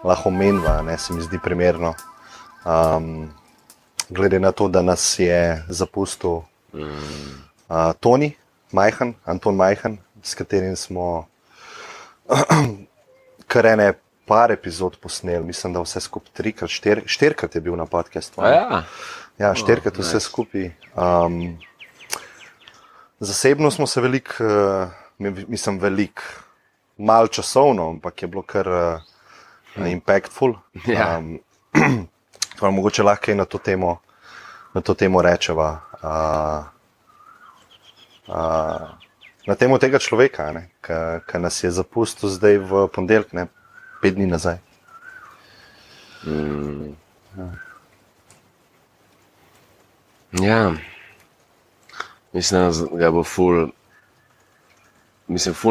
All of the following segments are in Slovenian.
lahko menva, ne, se mi zdi primerno. Glede na to, da nas je zapustil Toni Majhen, Anton Majhen, s katerim smo kar ene par epizod posneli, mislim, da vse skupaj 4krat je bil na podcastu. Ja, 4krat vse skupaj. Zasebno smo se malo časovno, ampak je bilo kar impactful. Ja. Mogoče lahko na to temo rečeva. Na temo tega človeka, ki nas je zapustil zdaj v ponedeljek, 5 dni nazaj. Ja. Mislim, da ga bo ful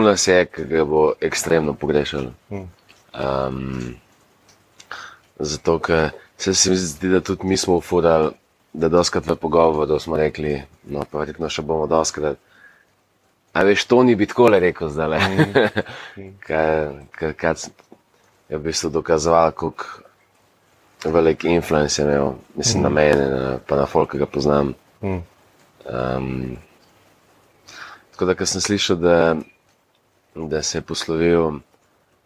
nas je, ki ga bo ekstremno pogrešal. Zato, ker se mi zdi, da tudi mi smo ufurali, da doskrat v pogovoru smo rekli, no pa verjetno še bomo doskrat. A veš, to ni bi takole rekel zdaj, kaj je v bistvu dokazoval, koliko velik influence je imel, mislim, na mene, pa na folk, ki ga poznam. Tako da, ko sem slišal, da se je poslovil,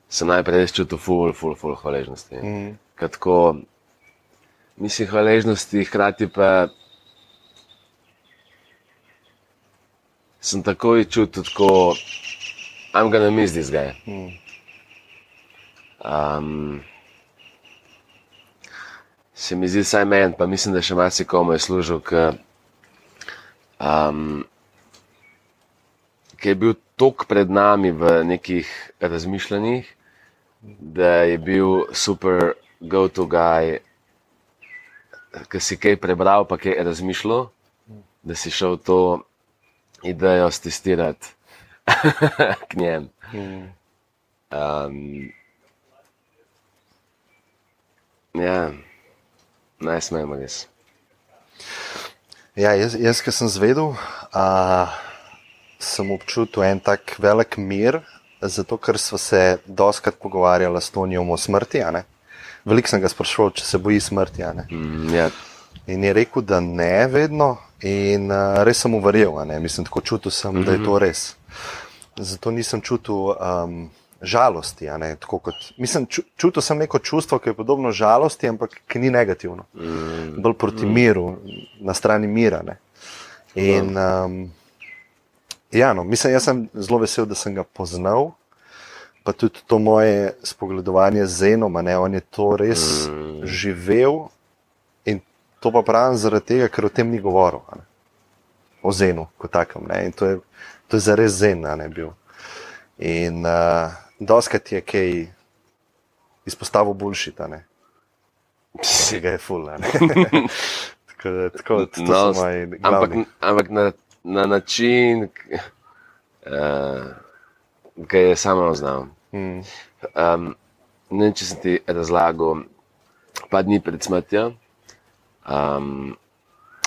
sem najprej res čutil ful hvaležnosti. Ker tako, mislim, hvaležnosti, hkrati pa sem takoj čutil tako, I'm gonna miss this guy. Se mi zdi, saj meni, pa mislim, da še marsikomu je služil, ker je bil toliko pred nami v nekih razmišljanjih, da je bil super go-to guy, ki si kaj prebral, pa kaj razmišljal, da si šel to idejo stestirati k njem. Ja, naj smemo res. Ja, jaz ki sem zvedel, sem občutil en tak velik mir, zato ker sva se doskrat pogovarjala s Tonijom o smrti. Veliko sem ga spraševal, če se boji smrti. Ja. In je rekel, da ne vedno, in res sem mu verjel. Mislim, tako čutil sem, da je to res. Zato nisem čutil žalosti. Tako kot, mislim, čutil sem neko čustvo, ki je podobno žalosti, ampak ki ni negativno. Bolj proti miru, na strani mira. In mislim, jaz sem zelo vesel, da sem ga poznal, pa tudi to moje spogledovanje z Zenom, on je to res živel, in to pa pravim zaradi tega, ker o tem ni govoril, o Zenu kot takem. In to je zares Zen bil. In doskrat je kaj izpostavil bullshit, ki ga je ful. Tako, to so moji glavni. Ampak na način, ki je samo znal. Ne, če sem ti razlagal, pa dni pred smrtjo,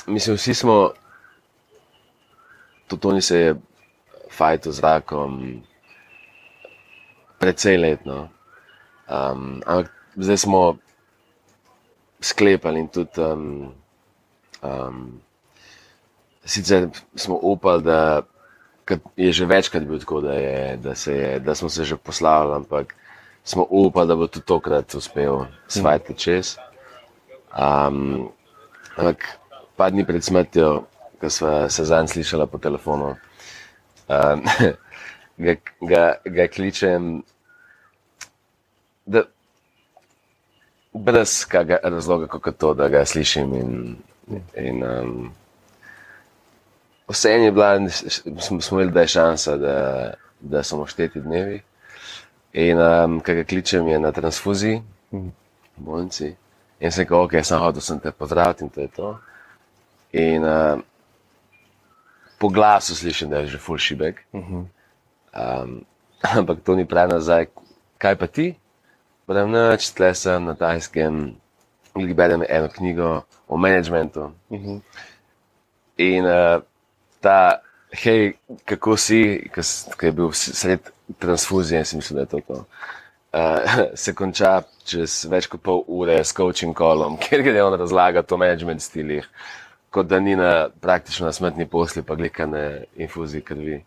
mislim, vsi smo, Toni se je fajtil z rakom precej letno, ampak zdaj smo sklepali in tudi sicer smo upali, da je že večkrat bil tako, da smo se že poslavili, ampak smo upali, da bo tudi tokrat uspel svajti čez. Ampak par dni pred smrtjo, ko sva se zanj slišala po telefonu, ga kličem, da brez kakega razloga, kako to, da ga slišim in vseeno je bila, smo imeli, da je šansa, da so mu šteti dnevi. In ko ga kličem, je na transfuziji, v bolnici. In sem rekel, ok, sem hodil sem te pozdraviti in to je to. In po glasu slišim, da je že ful šibek. Ampak to ni pravi nazaj, kaj pa ti? Pravim, nič, tle sem na Tajskem, berem eno knjigo o menedžmentu. In ta, hej, kako si, ko je bil sred transfuzije, sem mislil, da je to. se konča čez več kot pol ure s coaching callom, kjer gre on razlagati o management stilih, kot da ni praktično na smrtni posli, pa glikane infuziji krvi.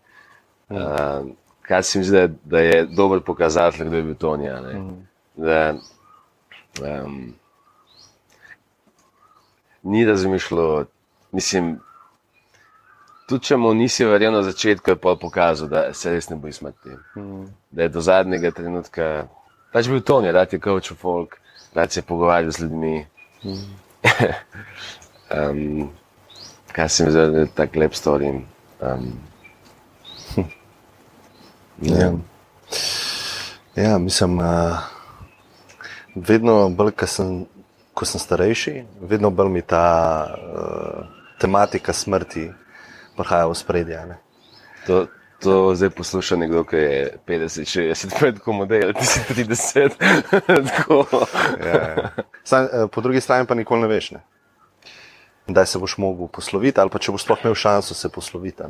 Kar se mi zdi, da je dober pokazatelj, kdo je bil Tony. Ni razmišljal, mislim, tudi če mu nisi verjel na začetku, je pa pokazal, da se res ne boji smrti. Da je do zadnjega trenutka, pač bil Tony, rad je coachal folk, rad se je pogovarjal z ljudmi. Kaj se mi zdi, da je tak lep story. Ja, mislim, vedno bolj, ko sem starejši, vedno bolj mi ta tematika smrti prihaja v spredje. To zdaj posluša nekdo, ki je 50-60, pa je tako model, ti si 30. Po drugi strani pa nikoli ne veš, ne? Kdaj se boš mogel posloviti, ali pa če boš sploh imel šanso se posloviti.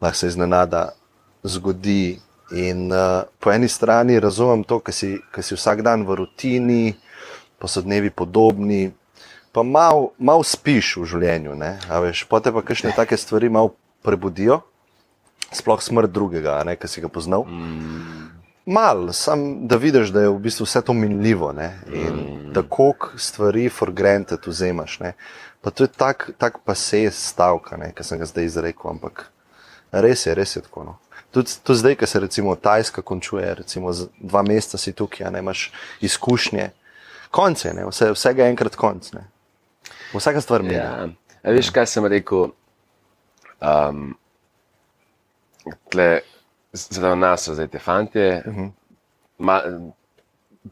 Lahko se iznenada zgodi. In po eni strani razumem to, ker si vsak dan v rutini, pa so dnevi podobni, pa mal spiš v življenju, ne? A veš, potem pa kakšne take stvari mal prebudijo, sploh smrt drugega, ne, ki si ga poznal. Mal, sam da vidiš, da je v bistvu vse to minljivo, ne? In da koliko stvari for granted vzemaš, ne? Pa to je tak pase stavka, ne, ki sem ga zdaj izrekel, ampak res je tako, no. Tudi zdaj, ko se recimo Tajska končuje, recimo 2 meseca si tukaj, ne, imaš izkušnje, konc je, ne, vsega enkrat konc, ne. Vsaka stvar menja. Ja. Veš, kaj sem rekel, zraven nas so zdaj te fantje,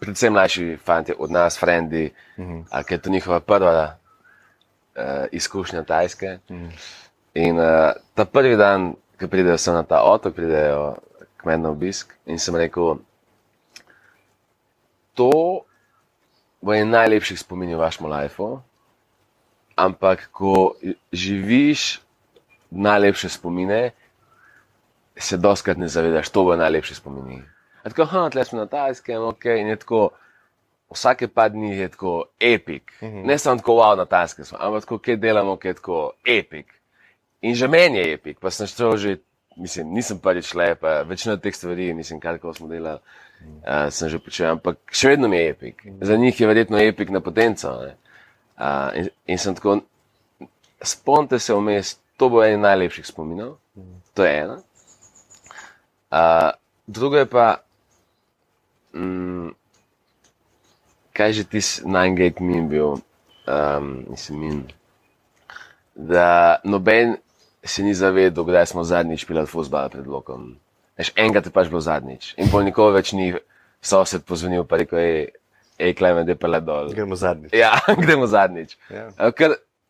predvsem mlajši fantje od nas, frendi, ker je to njihova prva izkušnja Tajske. In ta prvi dan, ko pridejo sem na ta otok, pridejo k meni na obisk in sem rekel, to bo en najlepših spominjev v vašem lifeu, ampak ko živiš najlepše spomine, se dostikrat ne zavedaš, to bo najlepši spomini. A tako, tle smo na Tajskem, ok, in je tako, vsake par dni je tako epic. Ne samo tako, wow, na Tajskem smo, ampak tako, kaj delamo, kaj je tako epic. In že meni je epic, pa sem šel že, mislim, nisem prvič šle, pa večino teh stvari, mislim, kako smo delali, sem že počel, ampak še vedno mi je epic. Za njih je verjetno epic na potenco. In sem tako, spomnite se vmes, to bo en najlepših spominov, to je ena. Drugo je pa, kaj že tisti 9-gate meme bil, da noben se ni zavedal, kdaj smo zadnjič pilali fuzbala pred blokom. Enkrat je pač bilo zadnjič. In pol nikoli več ni sosed pozvonil, pa rekel, Klemen, dej pa le dol. Gremo zadnjič. Ja, gremo zadnjič.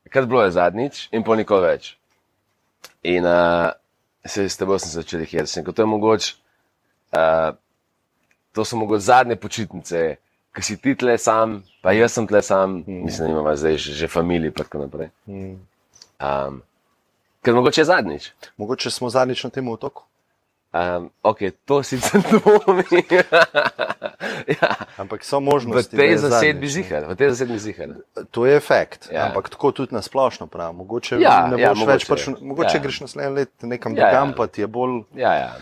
Kar bilo je zadnjič in pol nikoli več. In se s teboj sem začel jih to je mogoče, to so mogoče zadnje počitnice, ker si ti tle sam, pa jaz sem tle sam, mislim, da imamo zdaj že familiji, pa tako naprej. Ker mogoče je zadnjič. Mogoče smo zadnjič na tem otoku. Ok, to sicer dvomi. Ja. Ampak so možnosti, v tej zasedbi zihar. To je efekt, ja. Ampak tako tudi na splošno prav. Mogoče ne boš več prišel, mogoče greš naslednje let nekam drugam, pa ti je bolj... Ja.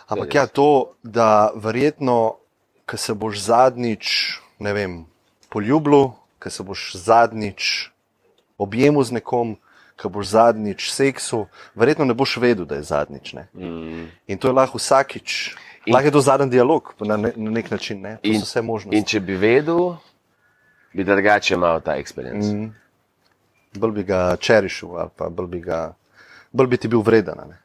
Ampak to, da verjetno, ko se boš zadnjič, ne vem, poljubil, ko se boš zadnjič objemu z nekom, ko boš zadnjič seksu, verjetno ne boš vedel, da je zadnjič. Ne? In to je lahko vsakič. Lahko je to zadnji dialog na nek način. Ne? To so vse možnosti. In če bi vedel, bi drugače imel ta experience. Bolj bi ga čerišil ali pa bolj bi ti bil vreden. Ne?